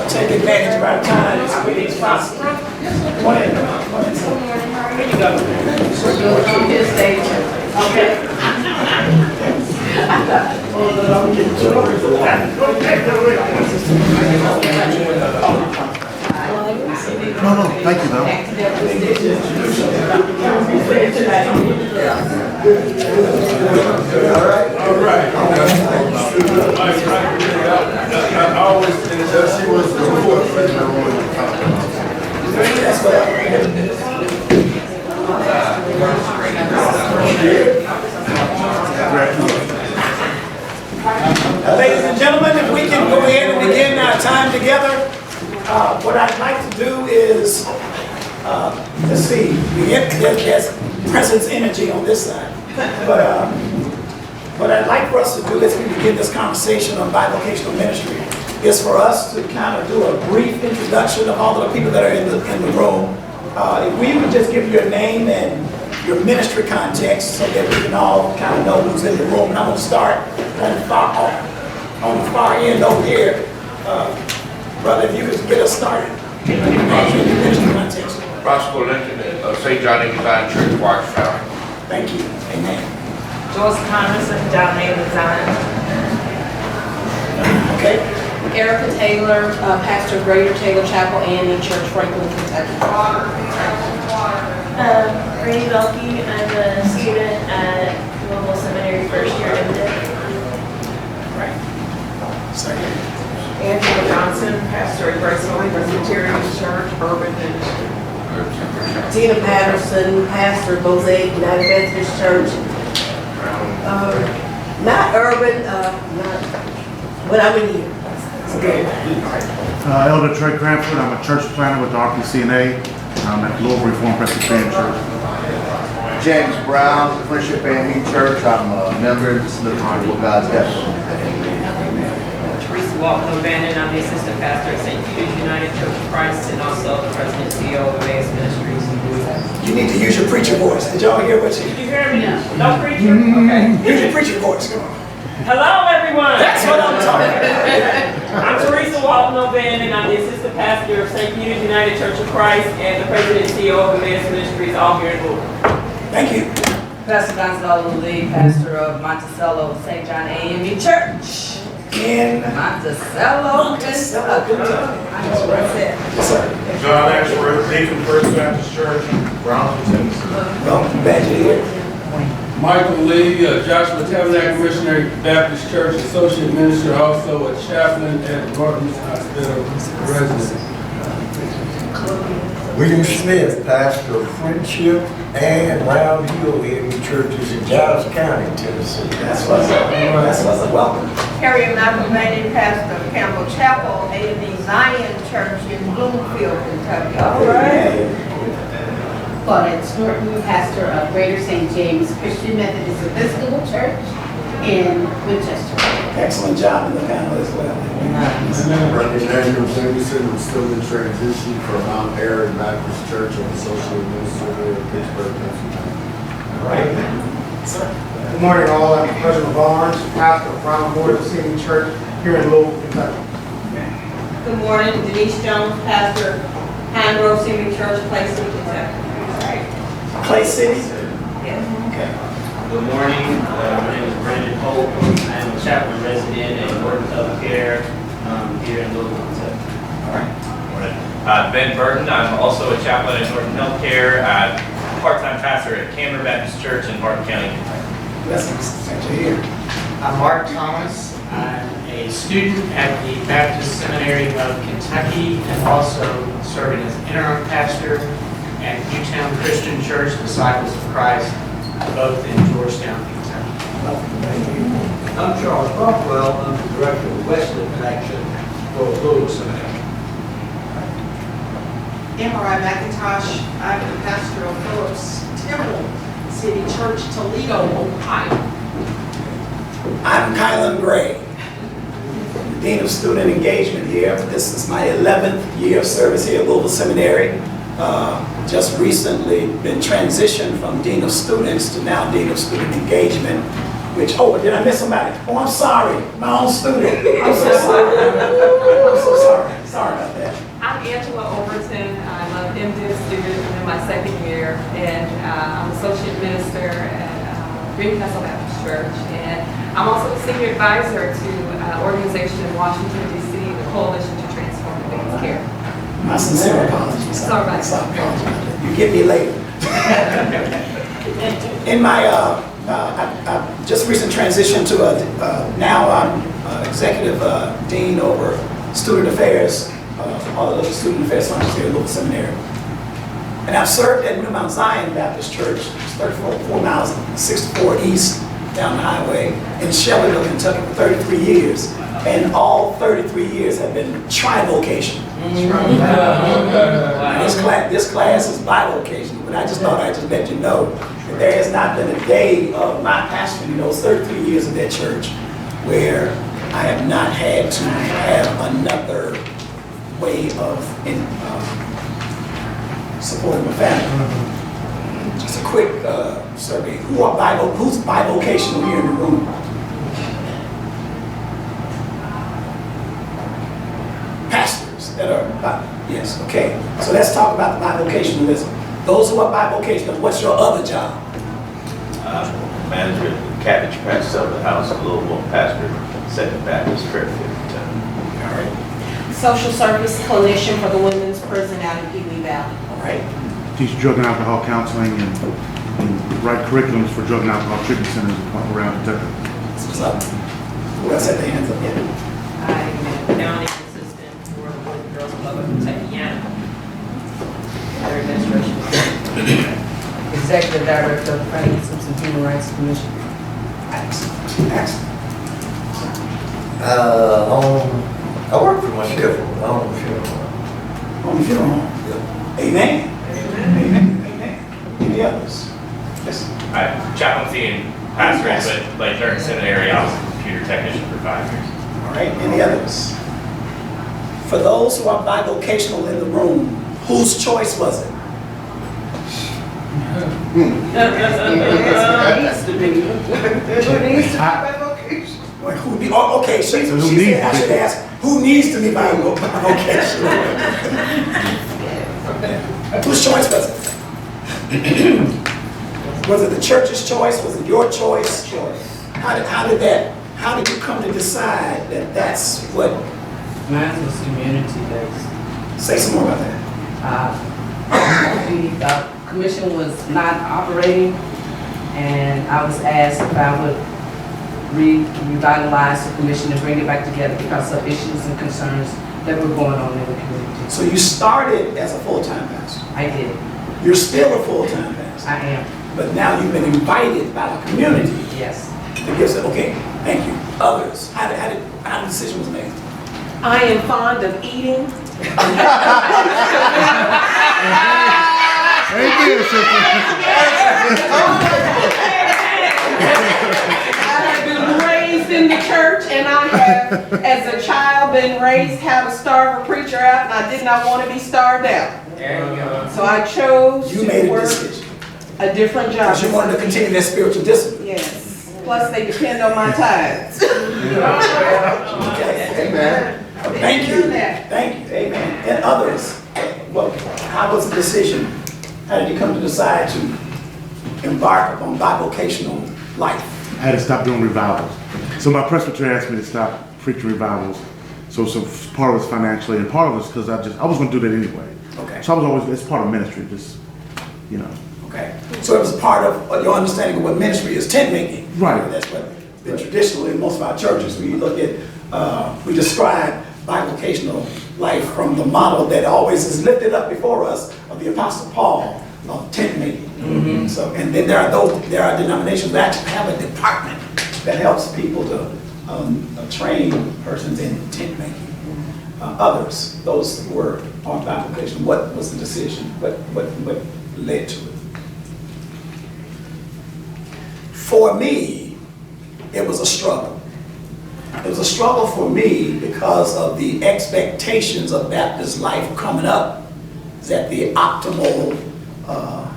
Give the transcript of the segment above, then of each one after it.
take advantage of our time as quickly as possible. One in. Here you go. Okay. No, thank you though. All right. I always she was the fourth. Ladies and gentlemen, if we can go ahead and begin our time together, what I'd like to do is, let's see, there's presence energy on this side, but what I'd like for us to do as we begin this conversation on bi-vocational ministry is for us to kind of do a brief introduction of all of the people that are in the room. If we would just give your name and your ministry context so that we can all kind of know who's in the room. And I'm going to start on the far end over here. Brother, if you could get us started. Your ministry context. Roscoe Lincoln of St. John Anglican Church, Washington. Thank you. Amen. Joyce Connors of John Zion. Okay. Erica Taylor, pastor of Greater Taylor Chapel and in Church, Franklin, Kentucky. Brady Belkey, I'm a student at Louisville Seminary, first year MDiv. Right. Second. Angela Johnson, pastor at Graceville Presbyterian Church, Urban Ministry. Tina Patterson, pastor of Mosaic United Methodist Church. Not urban, but I'm in here. Elder Trey Cranford, I'm a church planner with RPCNA. I'm at Louisville Reformed Presbyterian Church. James Brown, Friendship AME Church. I'm a member of the Will God's Death. Teresa Walton O'Bannon, I'm the assistant pastor at St. Peter's United Church of Christ and also the president and CEO of Emmaus Ministries. You need to use your preacher voice. Did y'all hear what you? Did you hear me? No preacher? Okay. Use your preacher voice. Come on. Hello, everyone. That's what I'm talking about. I'm Teresa Walton O'Bannon. I'm the assistant pastor of St. Peter's United Church of Christ and the president and CEO of Emmaus Ministries, all here in Louisville. Thank you. Pastor Gonzalo Lee, pastor of Monticello St. John AME Church. In Monticello, Kentucky. Yes, sir. John Ashworth, Deacon First Baptist Church, Brownsville, Tennessee. Well, glad you're here. Michael Lee, Joshua Tabernacle Missionary Baptist Church Associate Minister, also a chaplain at Northern Hospital resident. William Smith, pastor of Friendship and Round Hill AME churches in Giles County, Tennessee. That's what's up. That's what's up. Welcome. Harriet McElvaney, pastor of Campbell Chapel, AME Zion Church in Bloomfield, Kentucky. All right. Claudette Norton, pastor of Greater St. James Christian Methodist Episcopal Church in Winchester. Excellent job in the panel as well. Brendan Daniels Davidson, I'm still in transition from Mount Aaron Baptist Church of Associate Minister here in Pittsburgh, Pennsylvania. All right. Sir. Good morning, all. I'm President Barnes, pastor of Brown Memorial Senior Church here in Louisville, Kentucky. Good morning, Denise Jones, pastor of Pine Grove Senior Church, Clay City, Kentucky. Clay City? Yes. Okay. Good morning. My name is Brandon Hope. I am a chaplain resident at Gordon Public Care here in Louisville, Kentucky. All right. Ben Burton. I'm also a chaplain at Norton Healthcare. Part-time pastor at Cameron Baptist Church in Martin County, Kentucky. Blessings. Glad you're here. I'm Mark Thomas. I'm a student at the Baptist Seminary of Kentucky and also serving as interim pastor at Newtown Christian Church, Disciples of Christ, both in Georgetown, Kentucky. I'm Charles Rockwell. I'm the director of Wesley Connection for Louisville Seminary. MRI McIntosh. I'm the pastor of Phillips Temple City Church, Toledo, Ohio. I'm Kilen Gray, the Dean of Student Engagement here. This is my 11th year of service here at Louisville Seminary. Just recently been transitioned from Dean of Students to now Dean of Student Engagement, which, oh, did I miss somebody? Oh, I'm sorry, my own student. I'm so sorry. I'm so sorry. Sorry about that. I'm Angela Overton. I'm an MDiv student. I'm in my second year, and I'm associate minister at Green Castle Baptist Church. And I'm also a senior advisor to an organization in Washington, D.C., the Coalition to Transform Advanced Care. My sincere apologies. Sorry about that. You get me later. In my, I just recently transitioned to now I'm executive dean over student affairs, all of the student affairs functions here at Louisville Seminary. And I've served at New Mount Zion Baptist Church, 34 miles, 64 east down the highway in Shelbyville, Kentucky for 33 years. And all 33 years have been tri-vocational. This class is bi-vocational, but I just thought I'd just let you know that there has not been a day of my pastoring in those 33 years of that church where I have not had to have another way of supporting my family. Just a quick survey. Who's bi-vocational here in the room? Pastors that are, yes, okay. So let's talk about the bivocationalism. Those who are bivocational, what's your other job? Manager of the Cabbage Patch of the House of Louisville, pastor, Second Baptist Church. All right. Social service clinician for the women's prison out in Pee Wee Valley. All right. Teach drug and alcohol counseling and write curriculums for drug and alcohol treatment centers around Kentucky. What's up? Who else had their hands up yet? I'm county assistant for the Boys and Girls Club of Kentucky. Their administration. Executive Director of the Franklin Simpson Human Rights Commission. Excellent. Excellent. I work for myself on the funeral home. On the funeral home. Yeah. Amen. Amen. Amen. Any others? Yes. I'm chaplaincy and pastoring, but like during seminary, I was a computer technician for 5 years. All right. Any others? For those who are bivocational in the room, whose choice was it? Who needs to be bivocational? Well, okay, so she said I should ask, who needs to be bivocational? Whose choice was it? Was it the church's choice? Was it your choice? How did you come to decide that that's what? Mine was community-based. Say some more about that. The commission was not operating, and I was asked if I would revitalize the commission and bring it back together because of issues and concerns that were going on in the community. So you started as a full-time pastor. I did. You're still a full-time pastor. I am. But now you've been invited by the community. Yes. To give us, okay, thank you. Others, how the decision was made? I am fond of eating. I have been raised in the church, and I have, as a child, been raised how to starve a preacher out, and I did not want to be starved out. There you go. So I chose You made to a work decision. a different job. Because you wanted to continue that spiritual discipline. Yes. Plus, they depend on my tithes. Okay. Amen. Thank you. Thank you. Amen. And others, well, how was the decision? How did you come to decide to embark upon bivocational life? I had to stop doing revivals. So my presbyterian asked me to stop preaching revivals. So part of it's financially, and part of it's because I was going to do that anyway. Okay. So I was always, it's part of ministry, just, you know. Okay. So it was part of your understanding of what ministry is, tent making. Right. That's what been traditionally in most of our churches. We look at, we describe bivocational life from the model that always is lifted up before us of the Apostle Paul of tent making. Mm-hmm. So, and then there are denominations that actually have a department that helps people to train persons in tent making. Others, those who were on bivocational, what was the decision? What led to it? For me, it was a struggle. It was a struggle for me because of the expectations of Baptist life coming up, that the optimal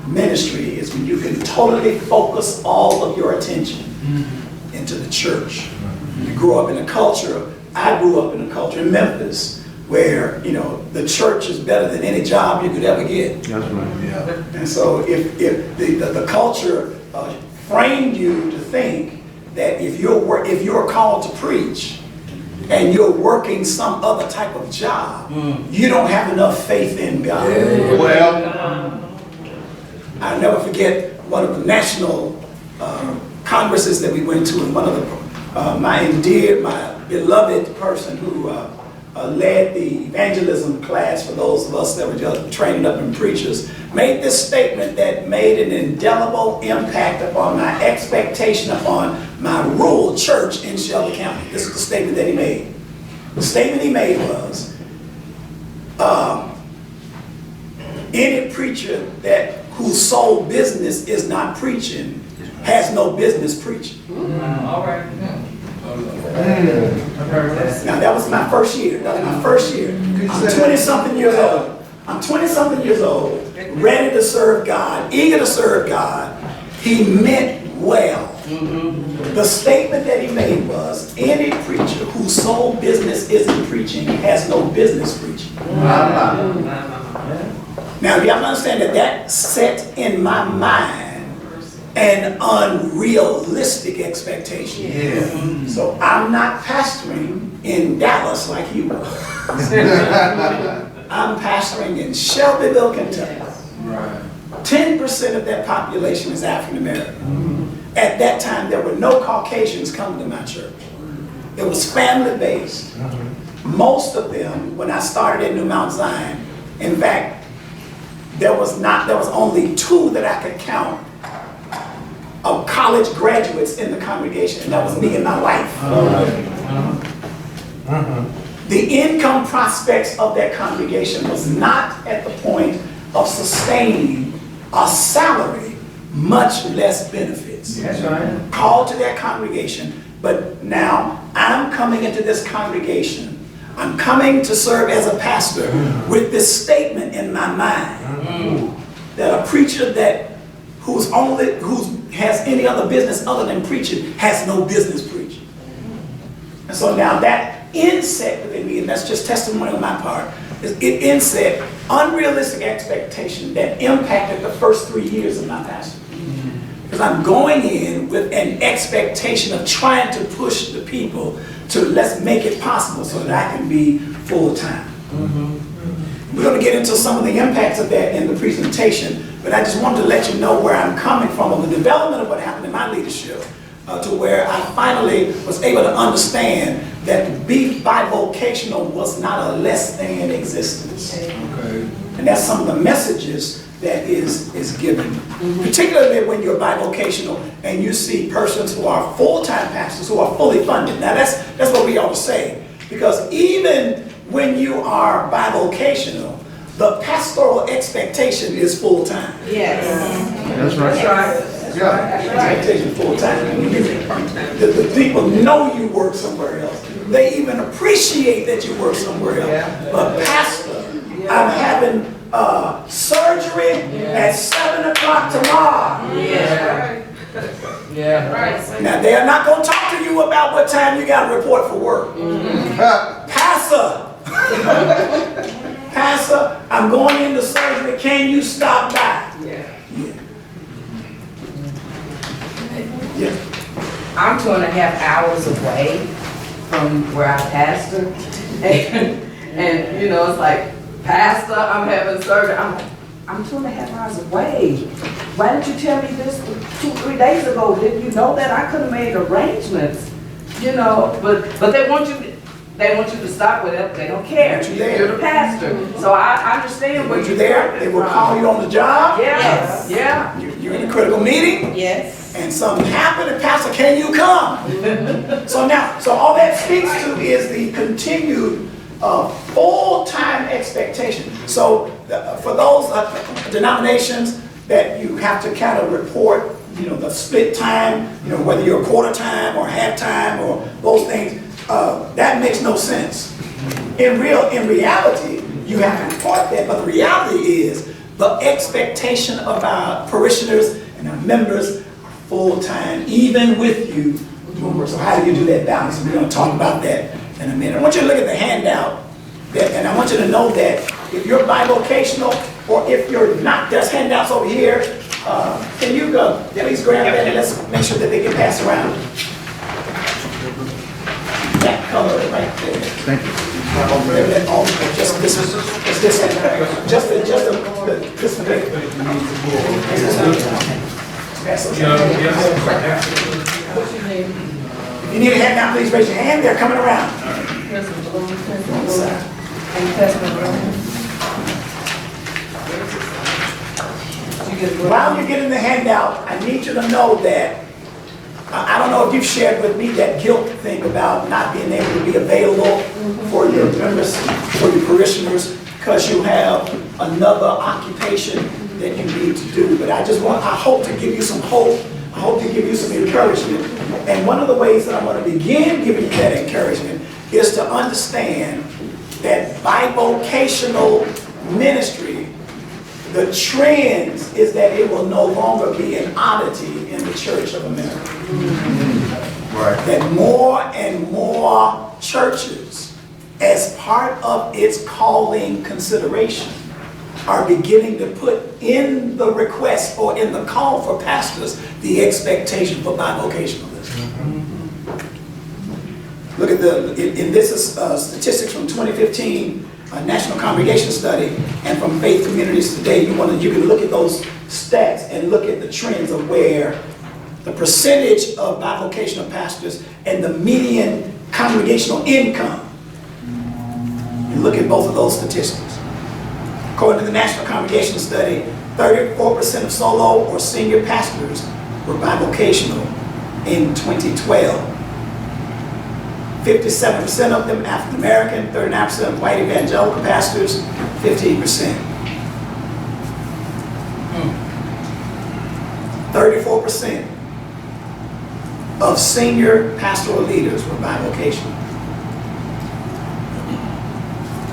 ministry is when you can totally focus all of your attention into the church. You grow up in a culture, I grew up in a culture in Memphis where, you know, the church is better than any job you could ever get. That's right. Yeah. And so if the culture framed you to think that if you're called to preach and you're working some other type of job, you don't have enough faith in God. Yeah. Well, I'll never forget one of the national congresses that we went to, and one of the my beloved person who led the evangelism class for those of us that were just training up in preachers, made this statement that made an indelible impact upon my expectation upon my rural church in Shelby County. This is the statement that he made. The statement he made was, any preacher whose sole business is not preaching has no business preaching. All right. Now that was my first year. That was my first year. I'm 20-something years old. I'm 20-something years old, ready to serve God, eager to serve God. He meant well. The statement that he made was, any preacher whose sole business isn't preaching has no business preaching. Now, you have to understand that set in my mind an unrealistic expectation. Yeah. So I'm not pastoring in Dallas like he was. I'm pastoring in Shelbyville, Kentucky. Right. 10% of that population is African American. At that time, there were no Caucasians coming to my church. It was family based. Most of them, when I started at New Mount Zion, in fact, there was only 2 that I could count of college graduates in the congregation, and that was me and my wife. The income prospects of that congregation was not at the point of sustaining a salary, much less benefits. That's right. Called to that congregation, but now I'm coming into this congregation. I'm coming to serve as a pastor with this statement in my mind that a preacher who has any other business other than preaching has no business preaching. And so now that inset within me, and that's just testimony on my part, it inset unrealistic expectation that impacted the first 3 years of my pastor. Because I'm going in with an expectation of trying to push the people to let's make it possible so that I can be full-time. We're going to get into some of the impacts of that in the presentation, but I just wanted to let you know where I'm coming from of the development of what happened in my leadership to where I finally was able to understand that bi-vocational was not a less than existence. Okay. And that's some of the messages that is given. Particularly when you're bivocational and you see persons who are full-time pastors who are fully funded. Now that's what we ought to say. Because even when you are bivocational, the pastoral expectation is full-time. Yes. That's right. That's right. Yeah. Expectation full-time. The people know you work somewhere else. They even appreciate that you work somewhere else. But pastor, I'm having surgery at 7 o'clock tomorrow. Now they are not going to talk to you about what time you got to report for work. Pastor, I'm going into surgery. Can you stop by? I'm 2.5 hours away from where I pastor, and you know, it's like, Pastor, I'm having surgery. I'm 2.5 hours away. Why didn't you tell me this 2-3 days ago? Didn't you know that? I could have made arrangements, you know. But they want you to stop with it. They don't care. You're the pastor. So I understand what you're there. They will call you on the job. Yes. Yeah. You're in a critical meeting. Yes. And something happened, and Pastor, can you come? So all that speaks to is the continued full-time expectation. So for those denominations that you have to kind of report, you know, the split time, you know, whether you're quarter time or half time or those things, that makes no sense. In reality, you have to report that, but the reality is the expectation of our parishioners and our members are full-time, even with you doing work. So how do you do that balance? We're going to talk about that in a minute. I want you to look at the handout And I want you to know that if you're bivocational or if you're not, there's handouts over here. Can you go, please grab that and let's make sure that they can pass around. That color right there. Thank you. Just this one. Just this one. If you need a handout, please raise your hand. They're coming around. While you're getting the handout, I need you to know that I don't know if you've shared with me that guilt thing about not being able to be available for your members, for your parishioners, because you have another occupation that you need to do. But I hope to give you some hope. I hope to give you some encouragement. And one of the ways that I want to begin giving you that encouragement is to understand that bivocational ministry, the trend is that it will no longer be an oddity in the Church of America. Right. That more and more churches, as part of its calling consideration, are beginning to put in the request or in the call for pastors the expectation for bivocationalism. Look at this is statistics from 2015 National Congregation Study and from Faith Communities Today. You can look at those stats and look at the trends of where the percentage of bivocational pastors and the median congregational income. And look at both of those statistics. According to the National Congregation Study, 34% of solo or senior pastors were bivocational in 2012. 57% of them African American, 39% white evangelical pastors, 15%. 34% of senior pastoral leaders were bivocational.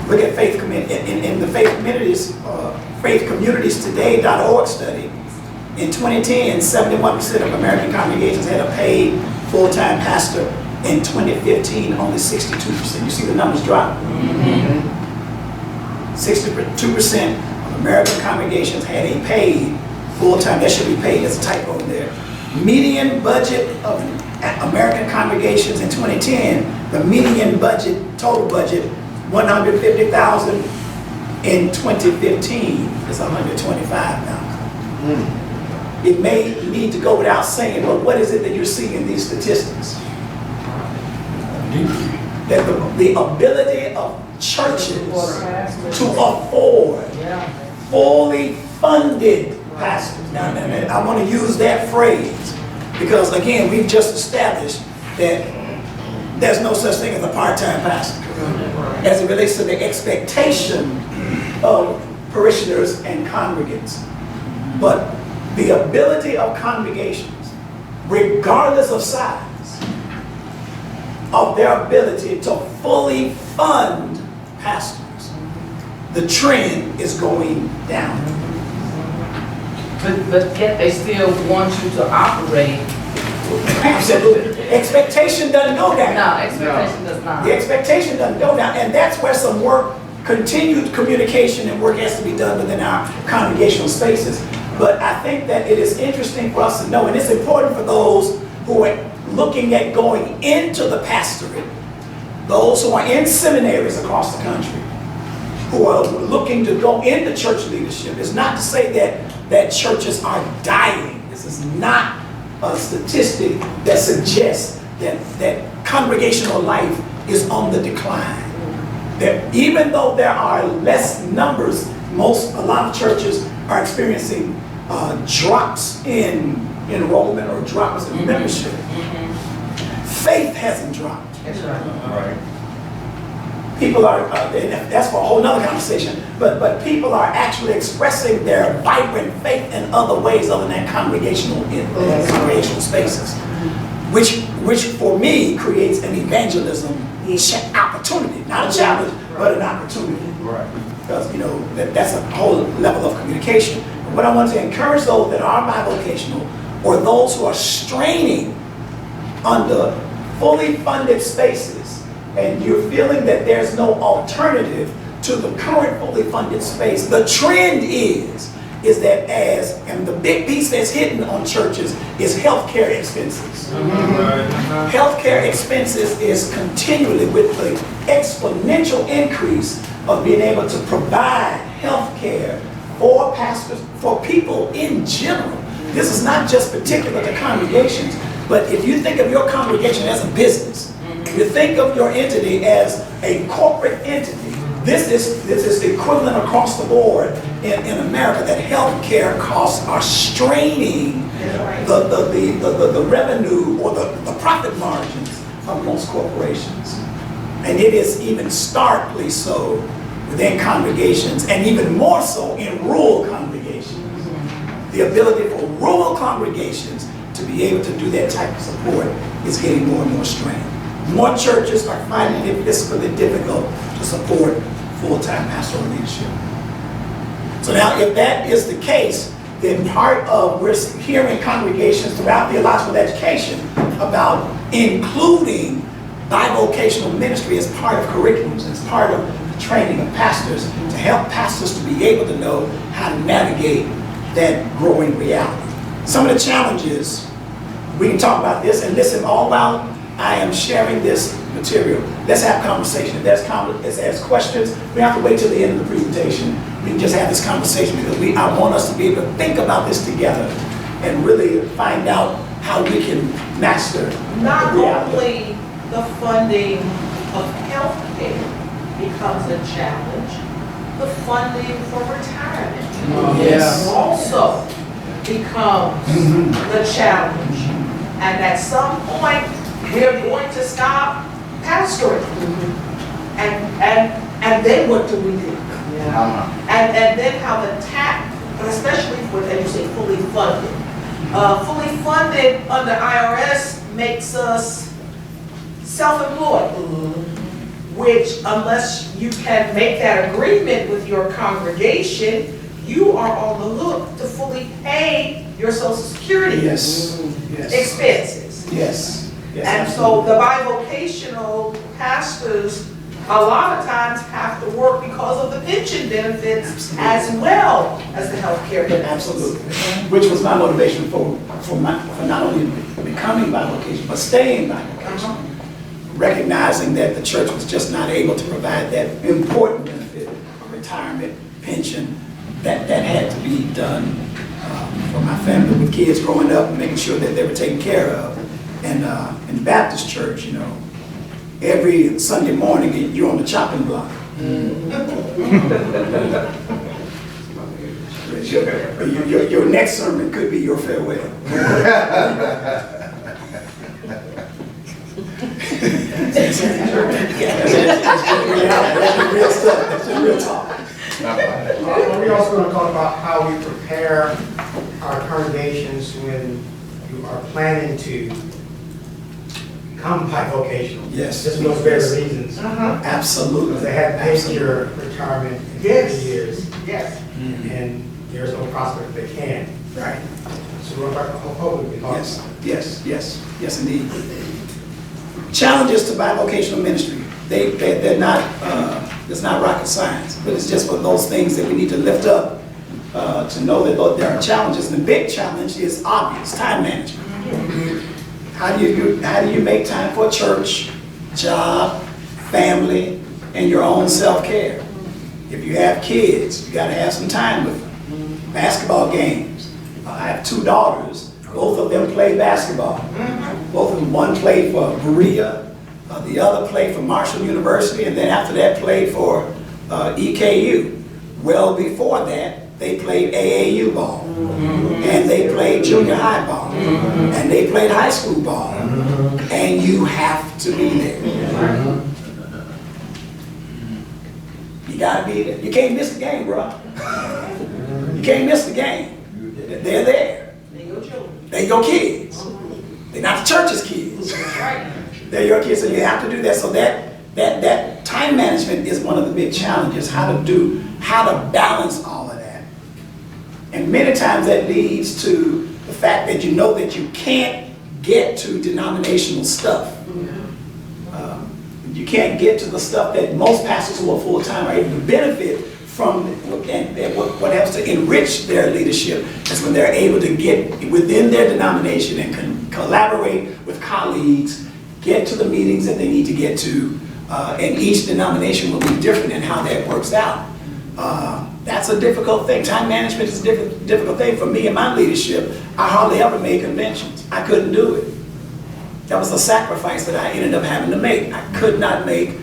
Look at faith in the Faith Communities, faithcommunitiesteday.org study. In 2010, 71% of American congregations had a paid full-time pastor. In 2015, only 62%. You see the numbers drop? 62% of American congregations had a paid full-time. That should be paid. There's a typo in there. Median budget of American congregations in 2010, the median budget, total budget, $150,000. In 2015, it's $125,000. It may need to go without saying, but what is it that you're seeing in these statistics? That the ability of churches to afford fully funded pastors. Now, I want to use that phrase because, again, we've just established that there's no such thing as a part-time pastor as it relates to the expectation of parishioners and congregants. But the ability of congregations, regardless of size, of their ability to fully fund pastors, the trend is going down. But yet they still want you to operate. Absolutely. Expectation doesn't go down. No, expectation does not. The expectation doesn't go down. And that's where some work, continued communication and work has to be done within our congregational spaces. But I think that it is interesting for us to know, and it's important for those who are looking at going into the pastorate, those who are in seminaries across the country, who are looking to go into church leadership. It's not to say that churches are dying. This is not a statistic that suggests that congregational life is on the decline. That even though there are less numbers, a lot of churches are experiencing drops in enrollment or drops in membership. Faith hasn't dropped. That's right. People are, that's for a whole nother conversation, but people are actually expressing their vibrant faith in other ways other than congregational spaces, which for me creates an evangelism opportunity, not a challenge, but an opportunity. Right. Because, that's a whole level of communication. What I want to encourage those that are bivocational or those who are straining under fully funded spaces and you're feeling that there's no alternative to the current fully funded space, the trend is that and the big piece that's hitting on churches is healthcare expenses. Healthcare expenses is continually with the exponential increase of being able to provide healthcare for pastors, for people in general. This is not just particular to congregations, but if you think of your congregation as a business, you think of your entity as a corporate entity, this is the equivalent across the board in America, that healthcare costs are straining the revenue or the profit margins of most corporations. And it is even starkly so within congregations, and even more so in rural congregations. The ability for rural congregations to be able to do that type of support is getting more and more strained. More churches are finding it fiscally difficult to support full-time pastoral leadership. So now, if that is the case, then we're hearing congregations throughout theological education about including bivocational ministry as part of curriculums, as part of the training of pastors, to help pastors to be able to know how to navigate that growing reality. Some of the challenges, we can talk about this, and listen, all while I am sharing this material, let's have conversation. If there's let's ask questions. We have to wait till the end of the presentation. We can just have this conversation because I want us to be able to think about this together and really find out how we can master not only the funding of health care becomes a challenge, the funding for retirement also becomes the challenge. And at some point, we're going to stop pastoring. And then what do we do? And then how the but especially when you say fully funded. Fully funded under IRS makes us self-employed, which unless you can make that agreement with your congregation, you are on the hook to fully pay your Social Security expenses. And so the bivocational pastors a lot of times have to work because of the pension benefits as well as the health care benefits. Absolutely. Which was my motivation for not only becoming bivocational, but staying bivocational. Recognizing that the church was just not able to provide that important benefit of retirement, pension, that had to be done for my family with kids growing up and making sure that they were taken care of. And in Baptist church, every Sunday morning you're on the chopping block. Your next sermon could be your farewell. That's real stuff. That's real talk. We're also going to talk about how we prepare our congregations when you are planning to become bivocational. Yes. Just for those very reasons. Absolutely. Because they have paid your retirement in 30 years. Yes. And there's no prospect they can. Right. So we're hoping we talk about Yes, indeed. Challenges to bivocational ministry. They're not, it's not rocket science, but it's just one of those things that we need to lift up to know that there are challenges. And the big challenge is obvious, time management. How do you make time for church, job, family, and your own self-care? If you have kids, you got to have some time with them. Basketball games. I have 2 daughters. Both of them play basketball. Both of them, one played for Berea, the other played for Marshall University, and then after that played for EKU. Well before that, they played AAU ball, and they played junior high ball, and they played high school ball, and you have to be there. You gotta be there. You can't miss the game, bro. You can't miss the game. They're there. They're your kids. They're not the church's kids. They're your kids, so you have to do that. So that time management is one of the big challenges, how to balance all of that. And many times that leads to the fact that you know that you can't get to denominational stuff. you can't get to the stuff that most pastors who are full-time are able to benefit from, and what helps to enrich their leadership is when they're able to get within their denomination and collaborate with colleagues, get to the meetings that they need to get to, and each denomination will be different in how that works out. That's a difficult thing. Time management is a difficult thing for me and my leadership. I hardly ever made conventions. I couldn't do it. That was a sacrifice that I ended up having to make. I could not make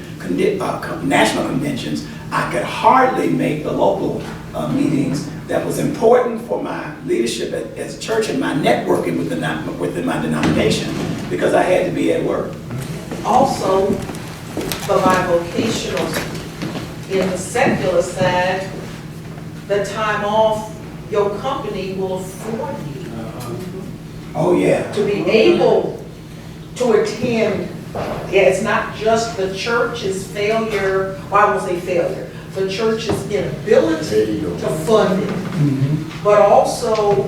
national conventions. I could hardly make the local meetings that was important for my leadership as a church and my networking within my denomination because I had to be at work. Also, the bivocational, in the secular side, the time off your company will afford you. Oh yeah. To be able to attend. Yeah, it's not just the church's failure, well, I won't say failure, the church's inability to fund it. But also,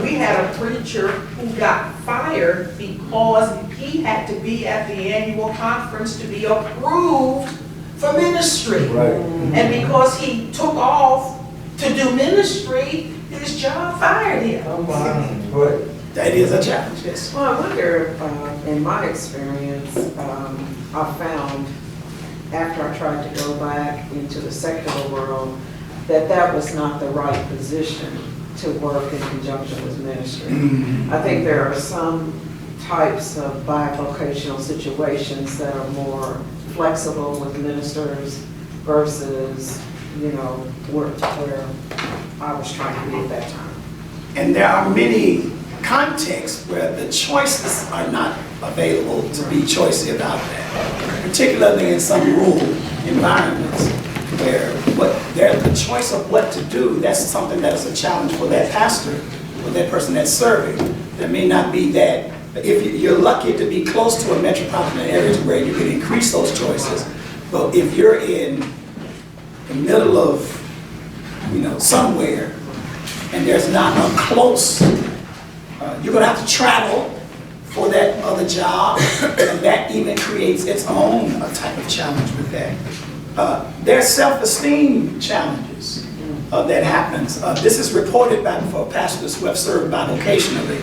we had a preacher who got fired because he had to be at the annual conference to be approved for ministry. Right. And because he took off to do ministry, his job fired him. That is a challenge, yes. Well, I wonder, in my experience, I found after I tried to go back into the secular world that was not the right position to work in conjunction with ministry. I think there are some types of bivocational situations that are more flexible with ministers versus, where I was trying to be at that time. And there are many contexts where the choices are not available to be choicy about that, particularly in some rural environments where the choice of what to do, that's something that is a challenge for that pastor or that person that's serving. There may not be that, but if you're lucky to be close to a metropolitan area where you can increase those choices, but if you're in the middle of, somewhere and there's not a close, you're going to have to travel for that other job, and that even creates its own type of challenge with that. There's self-esteem challenges that happens. This is reported by for pastors who have served bivocationally.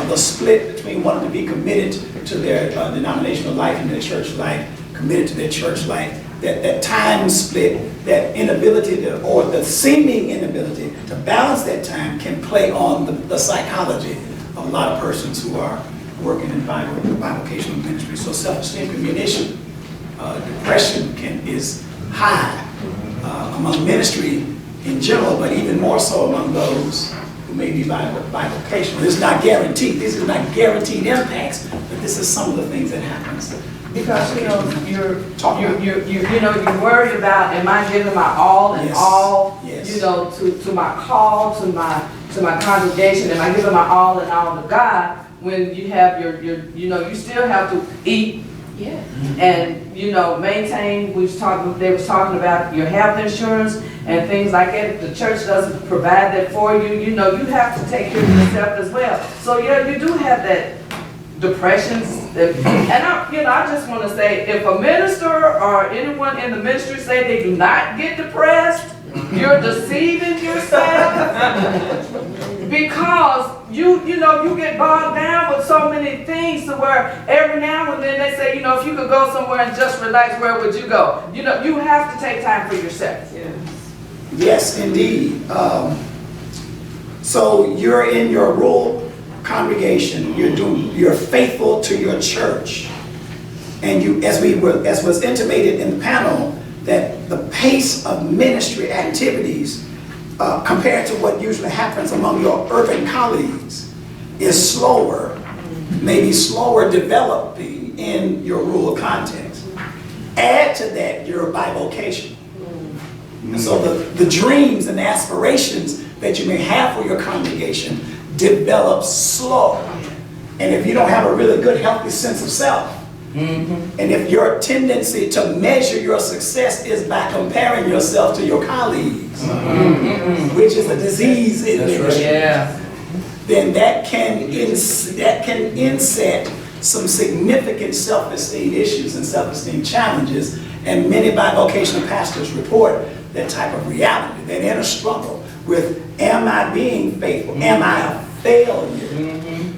The split between wanting to be committed to their denominational life and their church life, committed to their church life, that time split, that inability or the seeming inability to balance that time can play on the psychology of a lot of persons who are working in bivocational ministry. So self-esteem can be an issue. Depression is high among ministry in general, but even more so among those who may be bivocational. This is not guaranteed. These are not guaranteed impacts, but this is some of the things that happens. Because you're worried about, am I giving my all and all, to my call, to my congregation, am I giving my all and all to God? When you have you still have to eat, and maintain. They was talking about your health insurance and things like that. If the church doesn't provide that for you, you have to take care of yourself as well. So you do have that depressions, and I just want to say, if a minister or anyone in the ministry say they do not get depressed, you're deceiving yourself, because you get bogged down with so many things to where every now and then they say, if you could go somewhere and just relax, where would you go? You have to take time for yourself. Yes, indeed. So you're in your rural congregation, you're faithful to your church, and as was intimated in the panel, that the pace of ministry activities compared to what usually happens among your urban colleagues is slower, maybe slower developing in your rural context. Add to that your bivocation. And so the dreams and aspirations that you may have for your congregation develop slow. And if you don't have a really good, healthy sense of self, and if your tendency to measure your success is by comparing yourself to your colleagues, which is a disease in ministry, then that can inset some significant self-esteem issues and self-esteem challenges, and many bivocational pastors report that type of reality. They're in a struggle with, am I being faithful? Am I a failure?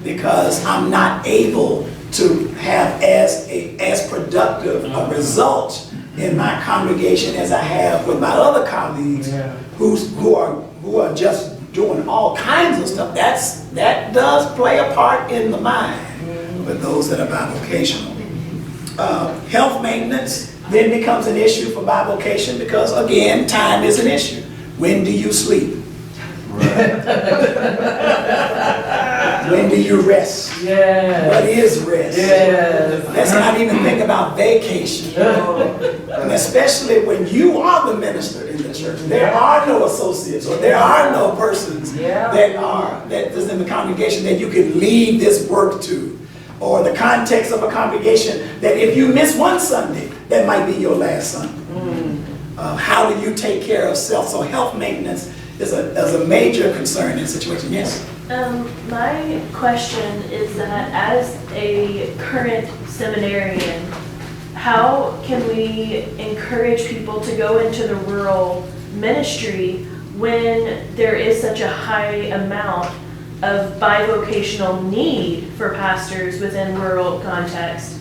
Because I'm not able to have as productive a result in my congregation as I have with my other colleagues who are just doing all kinds of stuff. That does play a part in the mind with those that are bivocational. Health maintenance then becomes an issue for bivocation because, again, time is an issue. When do you sleep? When do you rest? What is rest? Let's not even think about vacation. And especially when you are the minister in the church. There are no associates or there are no persons that is in the congregation that you can leave this work to. Or the context of a congregation that if you miss one Sunday, that might be your last Sunday. How do you take care of self? So health maintenance is a major concern in a situation. Yes? My question is that as a current seminarian, how can we encourage people to go into the rural ministry when there is such a high amount of bivocational need for pastors within rural context,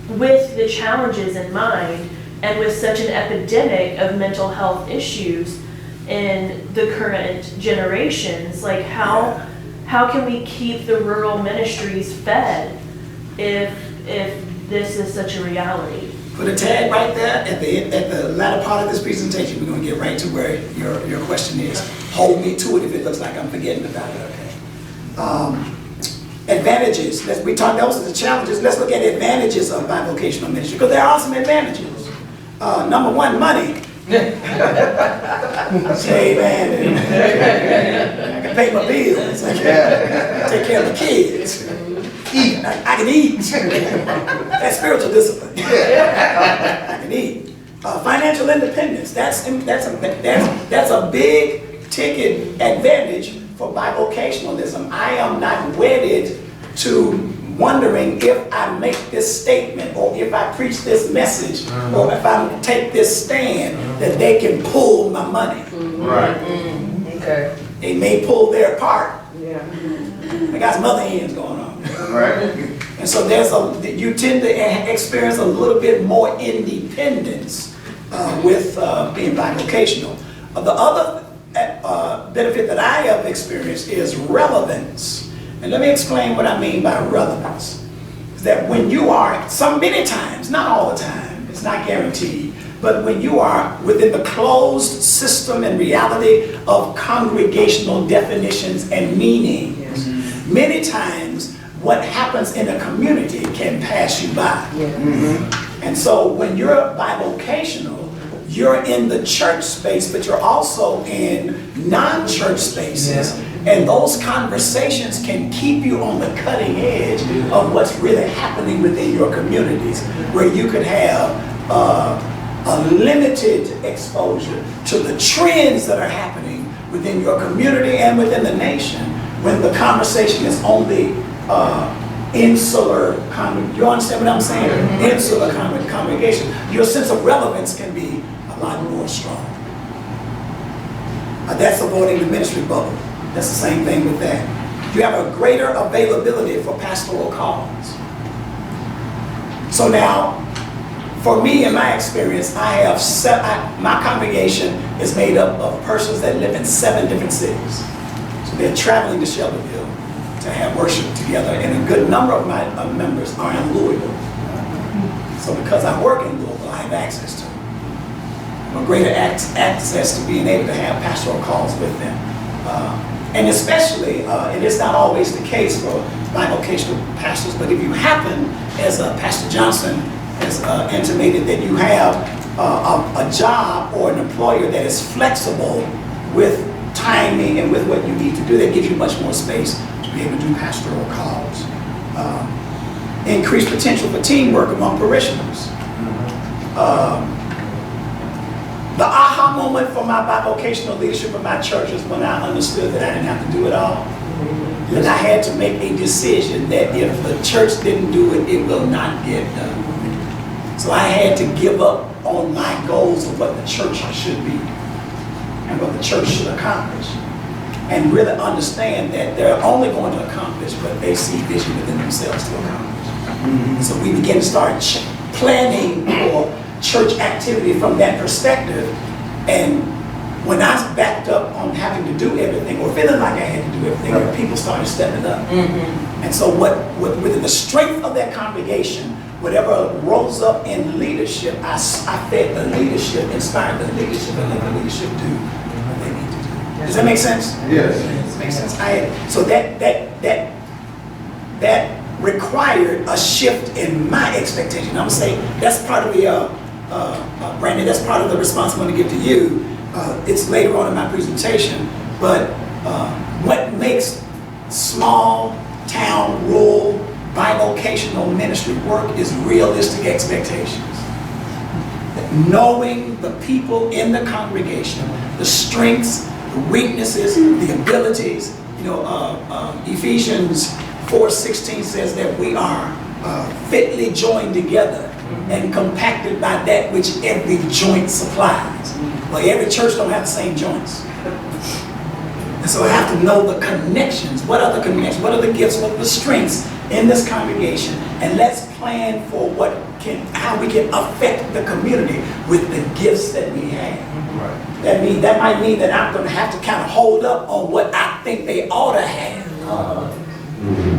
with the challenges in mind and with such an epidemic of mental health issues in the current generations? Like how can we keep the rural ministries fed if this is such a reality? Put a tag right there at the latter part of this presentation. We're going to get right to where your question is. Hold me to it if it looks like I'm forgetting about it. Okay. Advantages. We talked. Those are the challenges. Let's look at advantages of bivocational ministry because there are some advantages. Number one, money. Say, man, I can pay my bills. I can take care of the kids. Eat. I can eat. That's spiritual discipline. I can eat. Financial independence. That's a big ticket advantage for bivocationalism. I am not wedded to wondering if I make this statement or if I preach this message or if I take this stand that they can pull my money. Right. Okay. They may pull their part. Yeah. I got some other ends going on. Right. And so you tend to experience a little bit more independence with being bivocational. The other benefit that I have experienced is relevance. And let me explain what I mean by relevance. Is that when you are, many times, not all the time, it's not guaranteed, but when you are within the closed system and reality of congregational definitions and meanings, many times what happens in a community can pass you by. And so when you're bivocational, you're in the church space, but you're also in non-church spaces. And those conversations can keep you on the cutting edge of what's really happening within your communities, where you could have a limited exposure to the trends that are happening within your community and within the nation, when the conversation is only insular, you understand what I'm saying? Insular congregation. Your sense of relevance can be a lot more strong. That's avoiding the ministry bubble. That's the same thing with that. You have a greater availability for pastoral calls. So now, for me, in my experience, my congregation is made up of persons that live in 7 different cities. So they're traveling to Shelbyville to have worship together, and a good number of my members are in Louisville. So because I work in Louisville, I have access to them. A greater access to being able to have pastoral calls with them. And especially, it is not always the case for bivocational pastors, but if you happen, as Pastor Johnson has intimated, that you have a job or an employer that is flexible with timing and with what you need to do, that gives you much more space to be able to do pastoral calls. Increased potential for teamwork among parishioners. The aha aha moment for my bivocational leadership of my church is when I understood that I didn't have to do it all. And I had to make a decision that if the church didn't do it, it will not get done. So I had to give up on my goals of what the church should be and what the church should accomplish. And really understand that they're only going to accomplish what they see vision within themselves to accomplish. So we begin to start planning for church activity from that perspective. And when I was backed up on having to do everything or feeling like I had to do everything, people started stepping up. And so within the strength of that congregation, whatever rose up in leadership, I fed the leadership, inspired the leadership, and let the leadership do what they need to do. Does that make sense? Yes. Makes sense. So that required a shift in my expectation. I'm gonna say that's part of the Brandon. That's part of the response I'm going to give to you. It's later on in my presentation. But what makes small town, rural, bivocational ministry work is realistic expectations. Knowing the people in the congregation, the strengths, the weaknesses, the abilities. You know, Ephesians 4:16 says that we are fitly joined together and compacted by that which every joint supplies. Well, every church don't have the same joints. And so I have to know the connections. What are the connections? What are the gifts? What are the strengths in this congregation? And let's plan for how we can affect the community with the gifts that we have. Right. That might mean that I'm going to have to kind of hold up on what I think they ought to have.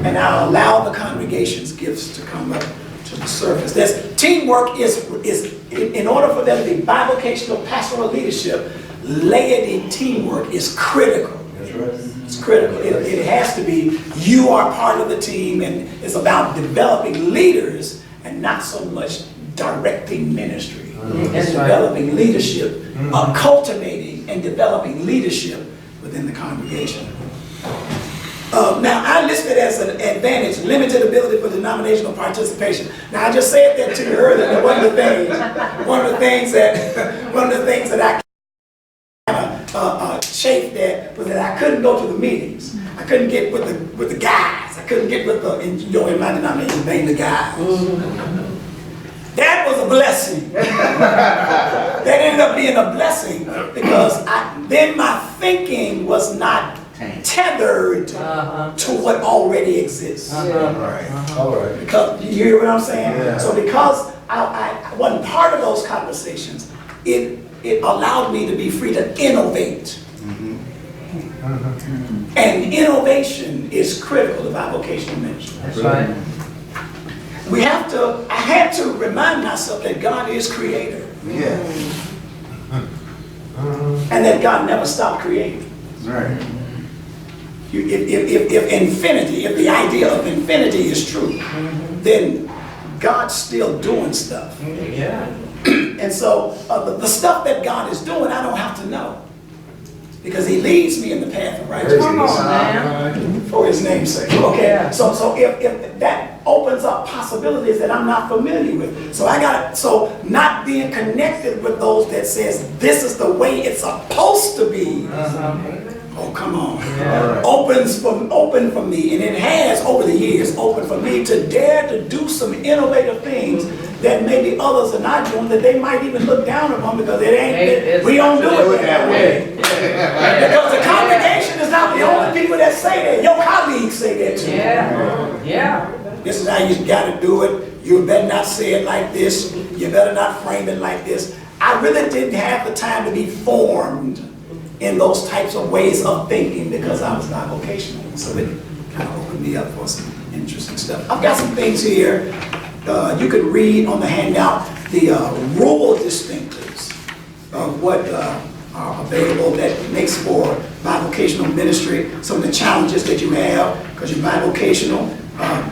And I'll allow the congregation's gifts to come up to the surface. Teamwork is in order for there to be bivocational pastoral leadership, laity teamwork is critical. That's right. It's critical. It has to be, you are part of the team, and it's about developing leaders and not so much directing ministry. It's developing leadership, cultivating and developing leadership within the congregation. Now, I listed as an advantage limited ability for denominational participation. Now, I just said that to you earlier. That one of the things that I kind of chafed at was that I couldn't go to the meetings. I couldn't get with the guys. I couldn't get with in my denomination, name the guys. That was a blessing. That ended up being a blessing because then my thinking was not tethered to what already exists. All right. Because you hear what I'm saying? Yeah. So because I wasn't part of those conversations, it allowed me to be free to innovate. And innovation is critical to bivocational ministry. That's right. I had to remind myself that God is creator. Yeah. And that God never stopped creating. Right. If the idea of infinity is true, then God's still doing stuff. Yeah. And so the stuff that God is doing, I don't have to know. Because he leads me in the path of righteousness. Come on, man. For his name's sake. Okay. Yeah. So if that opens up possibilities that I'm not familiar with. So not being connected with those that says this is the way it's supposed to be. Oh, come on. Yeah. Open for me, and it has over the years opened for me to dare to do some innovative things that maybe others are not doing, that they might even look down upon because we don't do it that way. Because the congregation is not the only people that say that. Your colleagues say that too. Yeah. This is how you got to do it. You better not say it like this. You better not frame it like this. I really didn't have the time to be formed in those types of ways of thinking because I was not vocational. So it kind of opened me up for some interesting stuff. I've got some things here. You could read on the handout the rural distinctives of what are available that makes for bivocational ministry. Some of the challenges that you have because you're bivocational.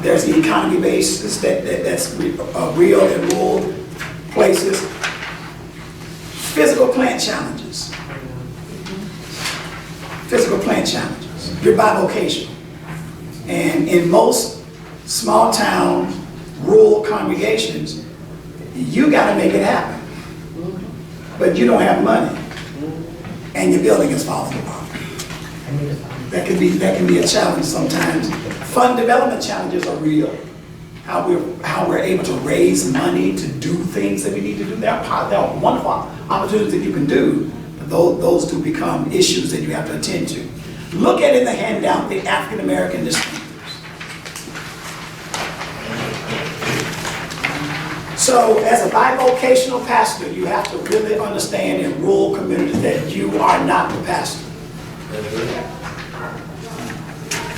There's the economy basis that's real and rural places. Physical plant challenges. Physical plant challenges. You're bivocational. And in most small town, rural congregations, you got to make it happen. But you don't have money. and your building is falling apart. That can be a challenge sometimes. Fund development challenges are real. How we're able to raise money to do things that we need to do. There are wonderful opportunities that you can do, but those do become issues that you have to attend to. Look at in the handout the African American distinctives. So as a bivocational pastor, you have to really understand in rural communities that you are not the pastor.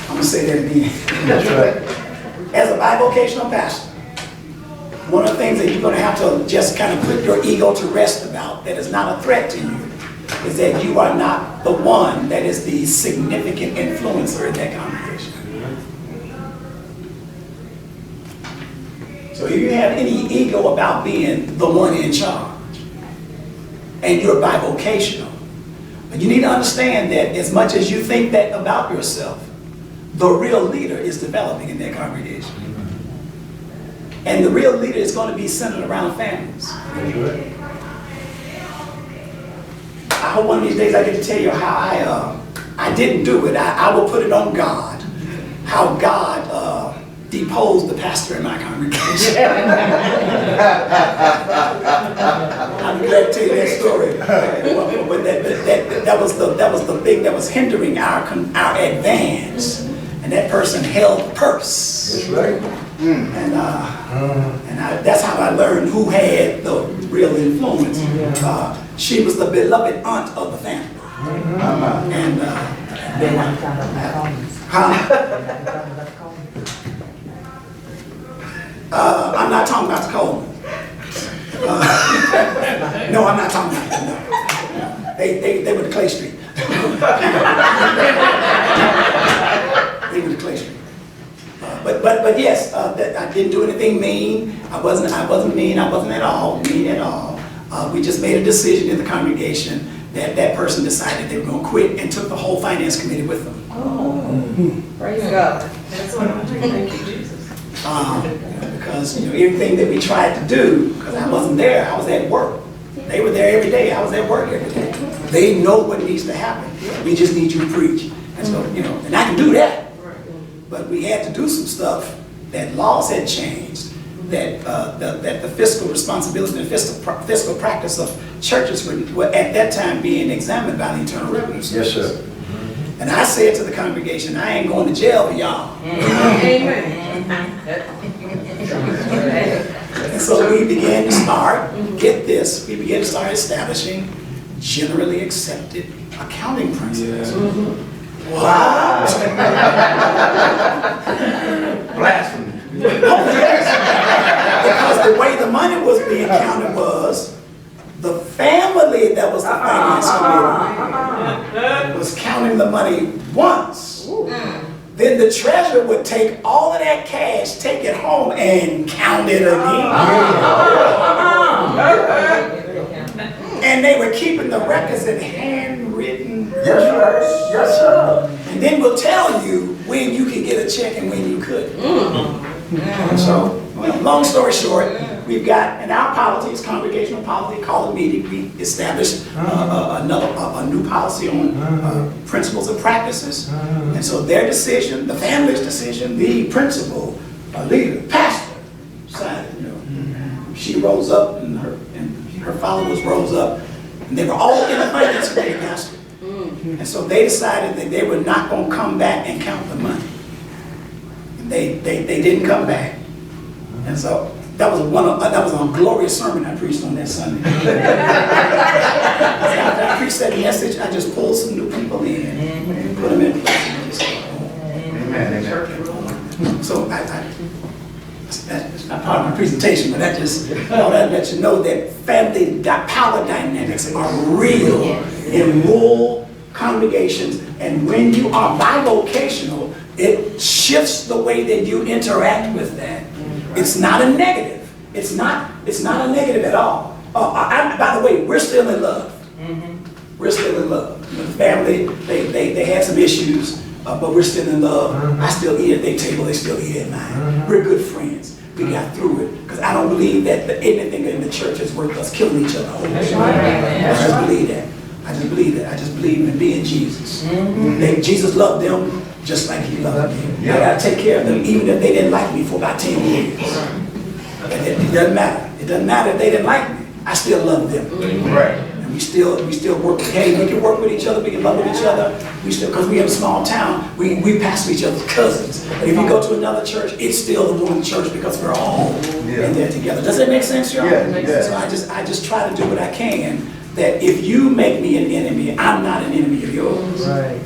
I'm going to say that again. That's right. As a bivocational pastor, one of the things that you're going to have to just kind of put your ego to rest about, that is not a threat to you, is that you are not the one that is the significant influencer in that congregation. So if you have any ego about being the one in charge, and you're bivocational, but you need to understand that as much as you think that about yourself, the real leader is developing in that congregation. And the real leader is going to be centered around families. I hope one of these days I get to tell you how I didn't do it. I will put it on God, how God deposed the pastor in my congregation. I'm glad to tell you that story. But that was the thing that was hindering our advance. And that person held the purse. That's right. And that's how I learned who had the real influence. She was the beloved aunt of the family. And I'm not talking about the Coleman. No, I'm not talking about them. No. They were the Clay Street. They were the Clay Street. But yes, I didn't do anything mean. I wasn't mean. I wasn't mean at all. We just made a decision in the congregation that person decided they were going to quit and took the whole finance committee with them. Oh, praise God. That's what I'm thinking. Thank you, Jesus. Because everything that we tried to do, because I wasn't there, I was at work. They were there every day. I was at work every day. They know what needs to happen. We just need you to preach. And so, and I can do that. But we had to do some stuff that laws had changed, that the fiscal responsibility and fiscal practice of churches were at that time being examined by the Internal Revenue Service. Yes, sir. And I said to the congregation, I ain't going to jail for y'all. Amen. And so we began to start, get this, we began to start establishing generally accepted accounting principles. Wow. Blasphemy. Oh, yes. Because the way the money was being counted was the family that was the finance committee was counting the money once. Then the treasurer would take all of that cash, take it home, and count it again. And they were keeping the records in handwritten. Yes, sir. Yes, sir. And then we'll tell you when you could get a check and when you couldn't. And so, long story short, we've got in our policies, congregational policy, call a meeting. We established a new policy on principles and practices. And so their decision, the family's decision, the principal, leader, pastor, decided. She rose up and her followers rose up, and they were all in the finance committee, pastor. And so they decided that they were not going to come back and count the money. And they didn't come back. And so that was a glorious sermon I preached on that Sunday. After I preached that message, I just pulled some new people in and put them in place. Amen. So that's not part of my presentation, but I just thought I'd let you know that family power dynamics are real in rural congregations, and when you are bivocational, it shifts the way that you interact with that. It's not a negative. It's not a negative at all. By the way, we're still in love. We're still in love. The family, they had some issues, but we're still in love. I still eat at their table, they still eat at mine. We're good friends. We got through it. Because I don't believe that anything in the church is worth us killing each other. I just believe that. I just believe that. I just believe in being Jesus. Jesus loved them just like he loved me. I gotta take care of them even if they didn't like me for about 10 years. And it doesn't matter. It doesn't matter if they didn't like me. I still love them. Right. And we still work. Hey, we can work with each other. We can love with each other. We still, because we have a small town, we pass each other's cousins. But if you go to another church, it's still the one church because we're all in there together. Does that make sense, y'all? Yeah. So I just try to do what I can. That if you make me an enemy, I'm not an enemy of yours. Right.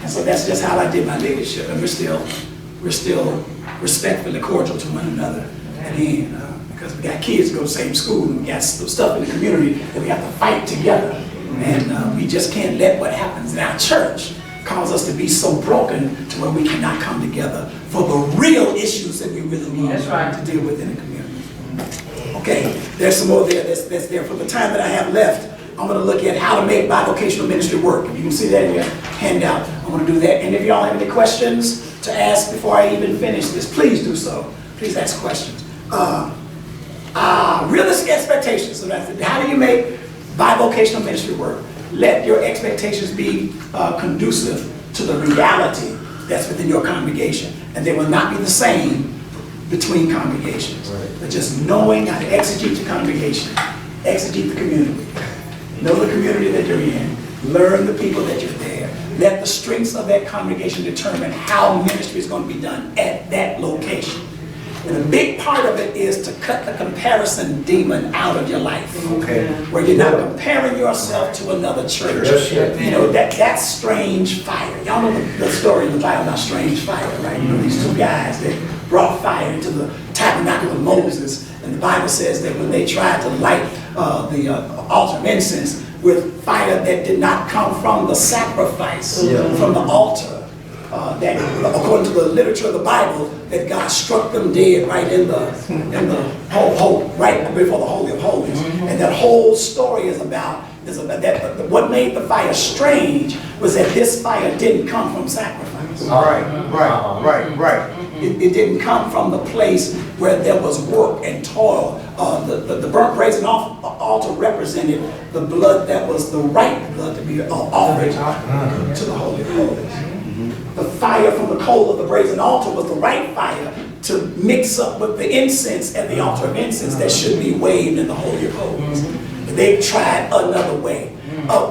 And so that's just how I did my leadership, and we're still respectfully cordial to one another at the end. Because we got kids who go to the same school, and we got stuff in the community that we have to fight together. And we just can't let what happens in our church cause us to be so broken to where we cannot come together for the real issues that we really need to deal with in the community. Okay, there's some more there that's there. For the time that I have left, I'm going to look at how to make bi-vocational ministry work. If you can see that in your handout, I'm going to do that. And if y'all have any questions to ask before I even finish this, please do so. Please ask questions. Realistic expectations. So that's it. How do you make bi-vocational ministry work? Let your expectations be conducive to the reality that's within your congregation. And they will not be the same between congregations. But just knowing how to exegete the congregation, exegete the community. Know the community that you're in. Learn the people that you're there. Let the strengths of that congregation determine how ministry is going to be done at that location. And a big part of it is to cut the comparison demon out of your life. Okay. Where you're not comparing yourself to another church. You know, that's strange fire. Y'all know the story in the Bible about strange fire, right? You know, these two guys that brought fire into the tabernacle of Moses. And the Bible says that when they tried to light the altar of incense with fire that did not come from the sacrifice, from the altar, that according to the literature of the Bible, that God struck them dead right in the right before the Holy of Holies. And that whole story is about that. What made the fire strange was that this fire didn't come from sacrifice. Right. It didn't come from the place where there was work and toil. The burnt brazen altar represented the blood that was the right blood to be offered to the Holy of Holies. The fire from the coal of the brazen altar was the right fire to mix up with the incense at the altar of incense that should be waved in the Holy of Holies. They tried another way.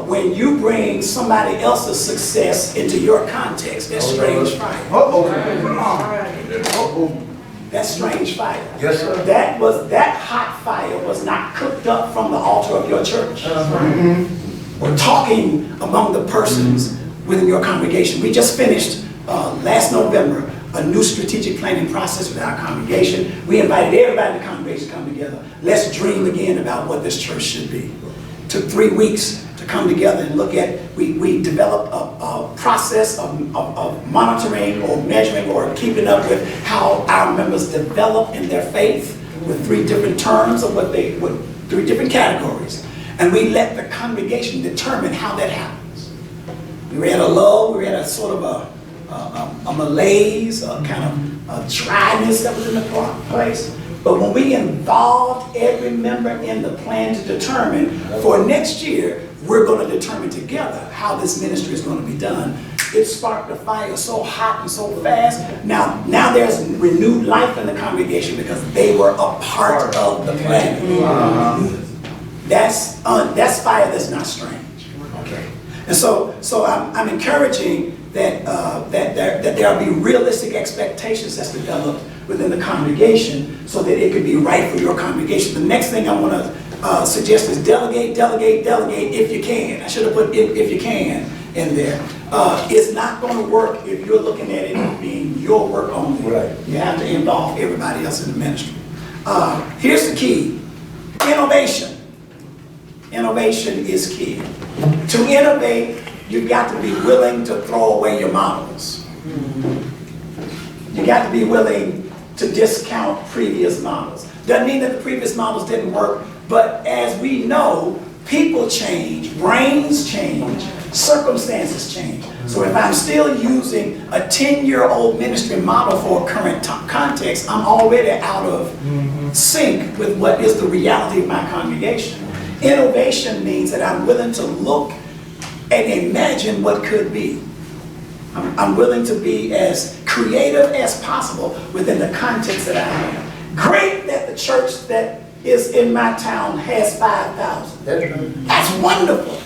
When you bring somebody else's success into your context, that's strange fire. That's strange fire. Yes, sir. That hot fire was not cooked up from the altar of your church. Or talking among the persons within your congregation. We just finished last November a new strategic planning process with our congregation. We invited everybody in the congregation to come together. Let's dream again about what this church should be. It took 3 weeks to come together and look at, we developed a process of monitoring or measuring or keeping up with how our members develop in their faith with 3 different terms of 3 different categories. And we let the congregation determine how that happens. We were at a lull, we were at a sort of a malaise, a kind of a dryness that was in the place. But when we involved every member in the plan to determine for next year, we're going to determine together how this ministry is going to be done. It sparked the fire so hot and so fast. Now there's renewed life in the congregation because they were a part of the plan. That's fire that's not strange. Okay. And so I'm encouraging that there'll be realistic expectations that's developed within the congregation so that it could be right for your congregation. The next thing I want to suggest is delegate if you can. I should have put if you can in there. It's not going to work if you're looking at it as being your work only. Right. You have to involve everybody else in the ministry. Here's the key. Innovation. Innovation is key. To innovate, you've got to be willing to throw away your models. You got to be willing to discount previous models. Doesn't mean that the previous models didn't work, but as we know, people change, brains change, circumstances change. So if I'm still using a 10-year-old ministry model for a current context, I'm already out of sync with what is the reality of my congregation. Innovation means that I'm willing to look and imagine what could be. I'm willing to be as creative as possible within the context that I am. Great that the church that is in my town has 5,000. That's wonderful.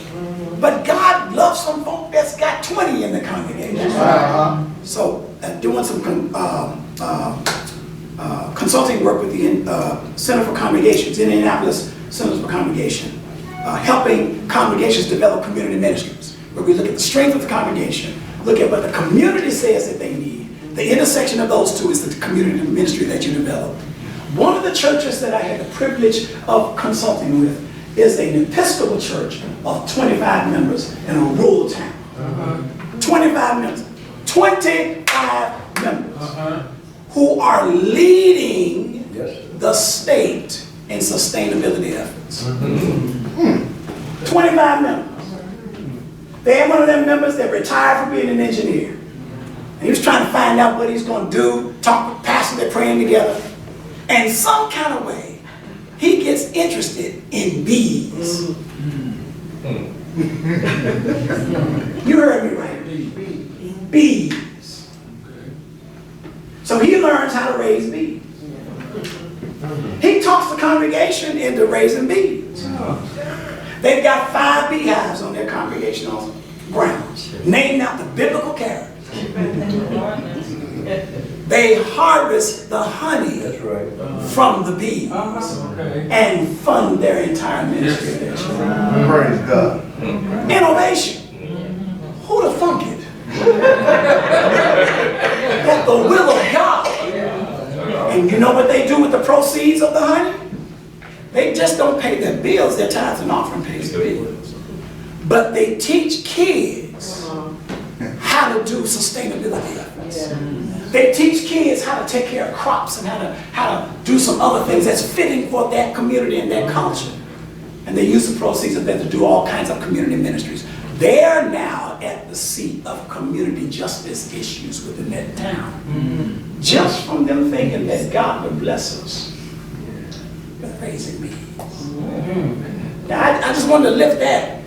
But God loves some folk that's got 20 in the congregation. So doing some consulting work with the Center for Congregations, Indianapolis Center for Congregation, helping congregations develop community ministries, where we look at the strength of the congregation, look at what the community says that they need. The intersection of those two is the community ministry that you develop. One of the churches that I had the privilege of consulting with is an Episcopal church of 25 members in a rural town. 25 members. 25 members who are leading the state in sustainability efforts. 25 members. They had one of them members that retired from being an engineer. And he was trying to find out what he's going to do, talk with pastors, they're praying together. And some kind of way, he gets interested in bees. You heard me right. Bees. So he learns how to raise bees. He talks the congregation into raising bees. They've got 5 beehives on their congregational grounds, named after biblical characters. They harvest the honey from the bees and fund their entire ministry. Praise God. Innovation. Who'd have thunk it? That the will of God. And you know what they do with the proceeds of the honey? They just don't pay their bills, their tithes and offering pays the bills. But they teach kids how to do sustainability efforts. They teach kids how to take care of crops and how to do some other things that's fitting for that community and that culture. And they use the proceeds of that to do all kinds of community ministries. They're now at the seat of community justice issues within that town. Just from them thinking that God would bless us with raising bees. Now, I just wanted to lift that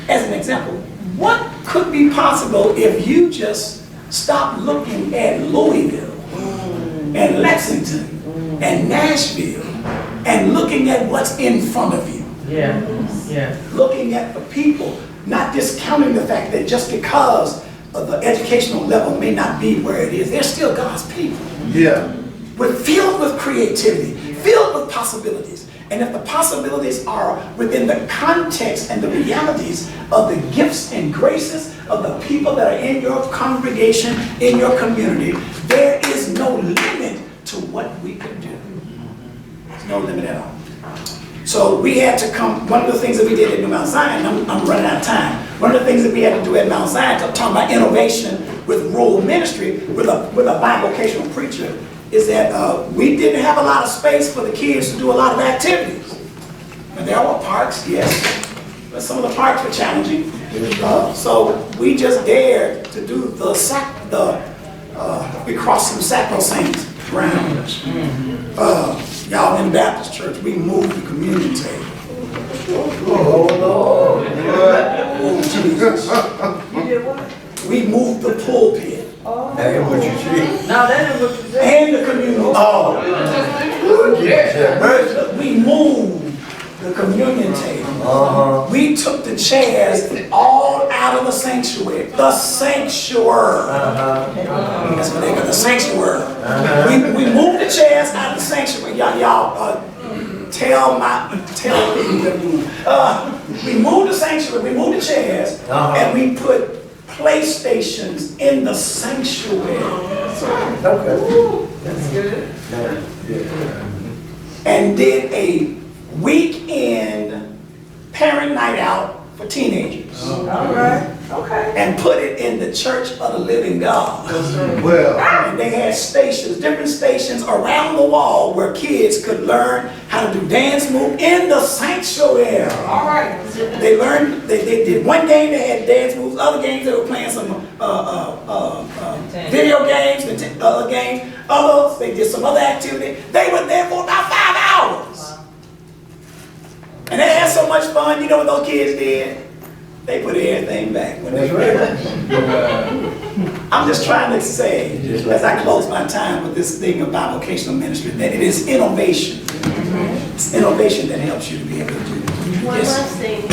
as an example. What could be possible if you just stop looking at Louisville and Lexington and Nashville and looking at what's in front of you? Looking at the people, not discounting the fact that just because of the educational level may not be where it is, they're still God's people. We're filled with creativity, filled with possibilities. And if the possibilities are within the context and the realities of the gifts and graces of the people that are in your congregation, in your community, there is no limit to what we can do. There's no limit at all. So we had to come, one of the things that we did at New Mount Zion, I'm running out of time, one of the things that we had to do at Mount Zion, talking about innovation with rural ministry, with a bi-vocational preacher, is that we didn't have a lot of space for the kids to do a lot of activities. And there were parks, yes, but some of the parks were challenging. So we just dared to do we crossed some sacrosanct ground. Y'all in Baptist church, we moved the communion table. Oh, Jesus. You did what? We moved the pulpit. That ain't what you see. No, that ain't what you said. And the communion. We moved the communion table. We took the chairs all out of the sanctuary. The sanctuary. That's what they got, the sanctuary. We moved the chairs out of the sanctuary. Y'all we moved the sanctuary, we moved the chairs, and we put PlayStations in the sanctuary. That's good. And did a weekend parent night out for teenagers. All right. Okay. And put it in the Church of the Living God. And they had stations, different stations around the wall where kids could learn how to do dance move in the sanctuary. All right. They learned, they did one game, they had dance moves, other games they were playing some video games, other games, others, they did some other activity. They were there for about 5 hours. And they had so much fun. You know what those kids did? They put everything back when they I'm just trying to say, as I close my time with this thing of bivocational ministry, that it is innovation. It's innovation that helps you to be able to do it. One last thing,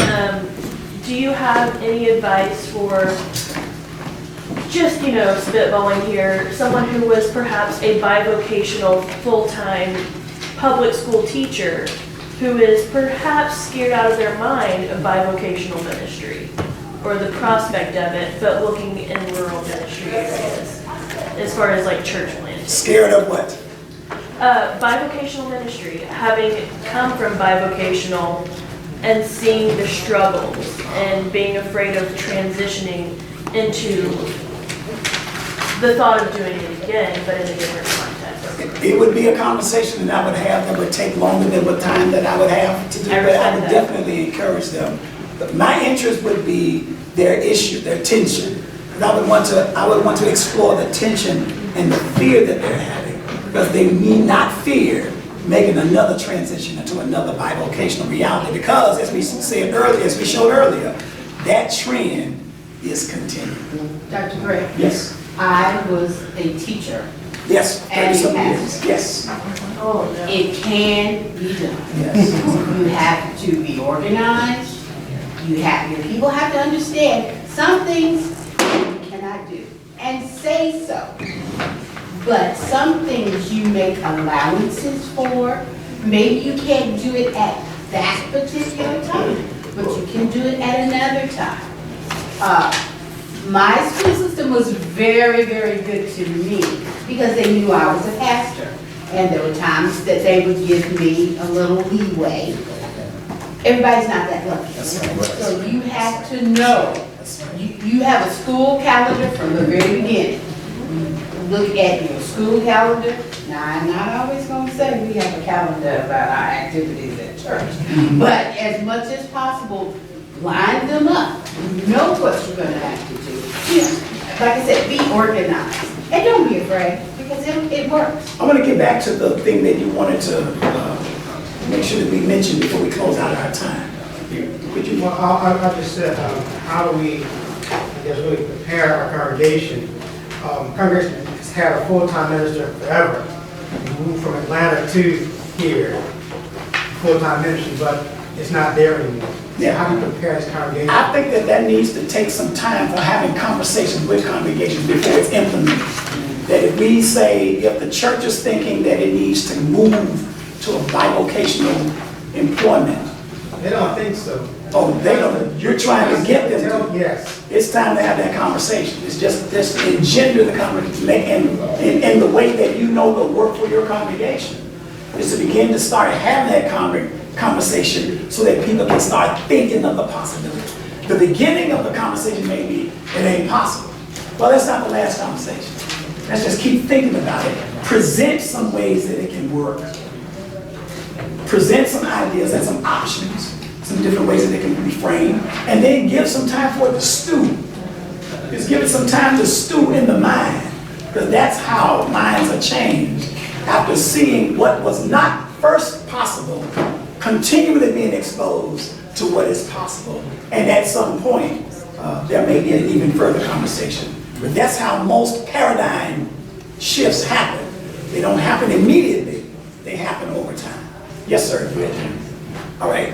do you have any advice for just, spitballing here, someone who was perhaps a bivocational full-time public school teacher who is perhaps scared out of their mind of bivocational ministry or the prospect of it, but looking in rural ministry areas as far as like church planting? Scared of what? Bivocational ministry, having come from bivocational and seeing the struggles and being afraid of transitioning into the thought of doing it again, but in a different context. It would be a conversation that I would have that would take longer than the time that I would have to do, but I would definitely encourage them. But my interest would be their issue, their tension. I would want to explore the tension and the fear that they're having, because they need not fear making another transition into another bivocational reality, because as we said earlier, as we showed earlier, that trend is continuing. Dr. Gray? Yes. I was a teacher. Yes. And a 30-some pastor. years. Yes. Oh, no. It can be done. Yes. You have to be organized. Your people have to understand some things you cannot do and say so. But some things you make allowances for. Maybe you can't do it at that particular time, but you can do it at another time. My school system was very, very good to me because they knew I was a pastor. And there were times that they would give me a little leeway. Everybody's not that lucky. So you have to know. You have a school calendar from the very beginning. Look at your school calendar. Now, I'm not always going to say we have a calendar about our activities at church. But as much as possible, line them up. You know what you're going to have to do. Like I said, be organized. And don't be afraid, because it works. I want to get back to the thing that you wanted to make sure that we mentioned before we close out our time. Could you? Well, I just said, how do we, I guess, really prepare our congregation? Congregation has had a full-time minister forever. We moved from Atlanta to here, full-time ministry, but it's not there anymore. Yeah. How do you prepare this congregation? I think that needs to take some time for having conversations with congregations before it's implemented. That if we say, if the church is thinking that it needs to move to a bivocational employment. They don't think so. Oh, they don't. You're trying to get them to. Yes. It's time to have that conversation. It's just engender the conversation in the way that you know will work for your congregation. Is to begin to start having that conversation so that people can start thinking of the possibility. The beginning of the conversation may be, it ain't possible. Well, that's not the last conversation. Let's just keep thinking about it. Present some ways that it can work. Present some ideas and some options, some different ways that it can be framed, and then give some time for it to stew. Just give it some time to stew in the mind, because that's how minds are changed after seeing what was not first possible, continually being exposed to what is possible. And at some point, there may be an even further conversation. But that's how most paradigm shifts happen. They don't happen immediately, they happen over time. Yes, sir. All right.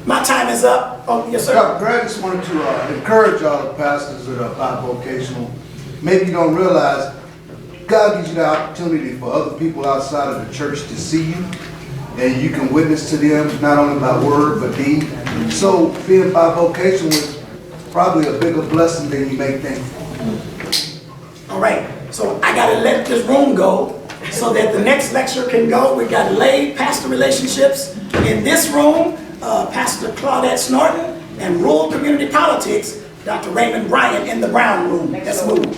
My time is up. Oh, yes, sir. Dr. Gray, I just wanted to encourage all the pastors that are bivocational. Maybe you don't realize God gives you the opportunity for other people outside of the church to see you, and you can witness to them not only by word but deed. So being bivocational is probably a bigger blessing than you may think. All right. So I got to let this room go so that the next lecture can go. We got lay pastor relationships in this room. Pastor Claudette Snorton, and rural community politics, Dr. Raymond Bryant in the brown room. Let's move.